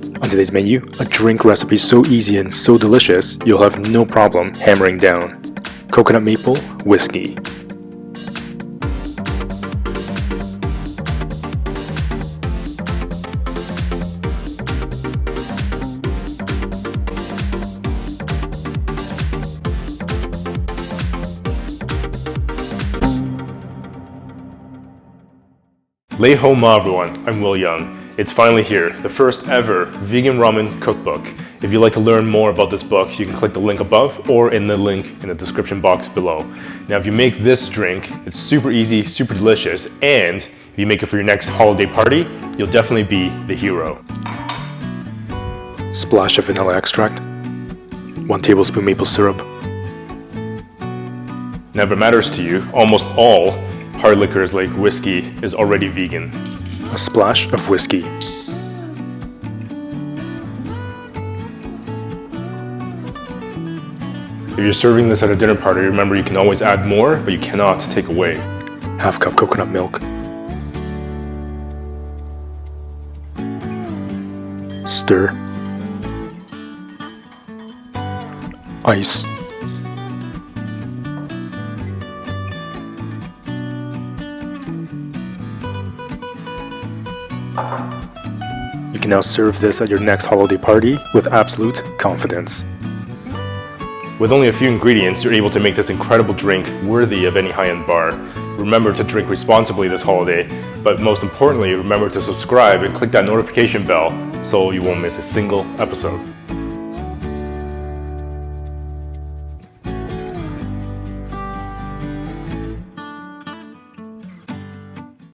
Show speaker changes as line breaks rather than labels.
On today's menu, a drink recipe so easy and so delicious, you'll have no problem hammering down. Coconut maple whiskey.
Lei ho ma everyone, I'm Wil Yeung. It's finally here, the first ever vegan ramen cookbook. If you'd like to learn more about this book, you can click the link above or in the link in the description box below. Now if you make this drink, it's super easy, super delicious, and if you make it for your next holiday party, you'll definitely be the hero.
Splash of vanilla extract. 1 tablespoon maple syrup.
Now if it matters to you, almost all hard liquors like whiskey is already vegan.
A splash of whiskey.
If you're serving this at a dinner party, remember you can always add more, but you cannot take away.
Half cup coconut milk. Stir. Ice. You can now serve this at your next holiday party with absolute confidence.
With only a few ingredients, you're able to make this incredible drink worthy of any high-end bar. Remember to drink responsibly this holiday, but most importantly, remember to subscribe and click that notification bell so you won't miss a single episode.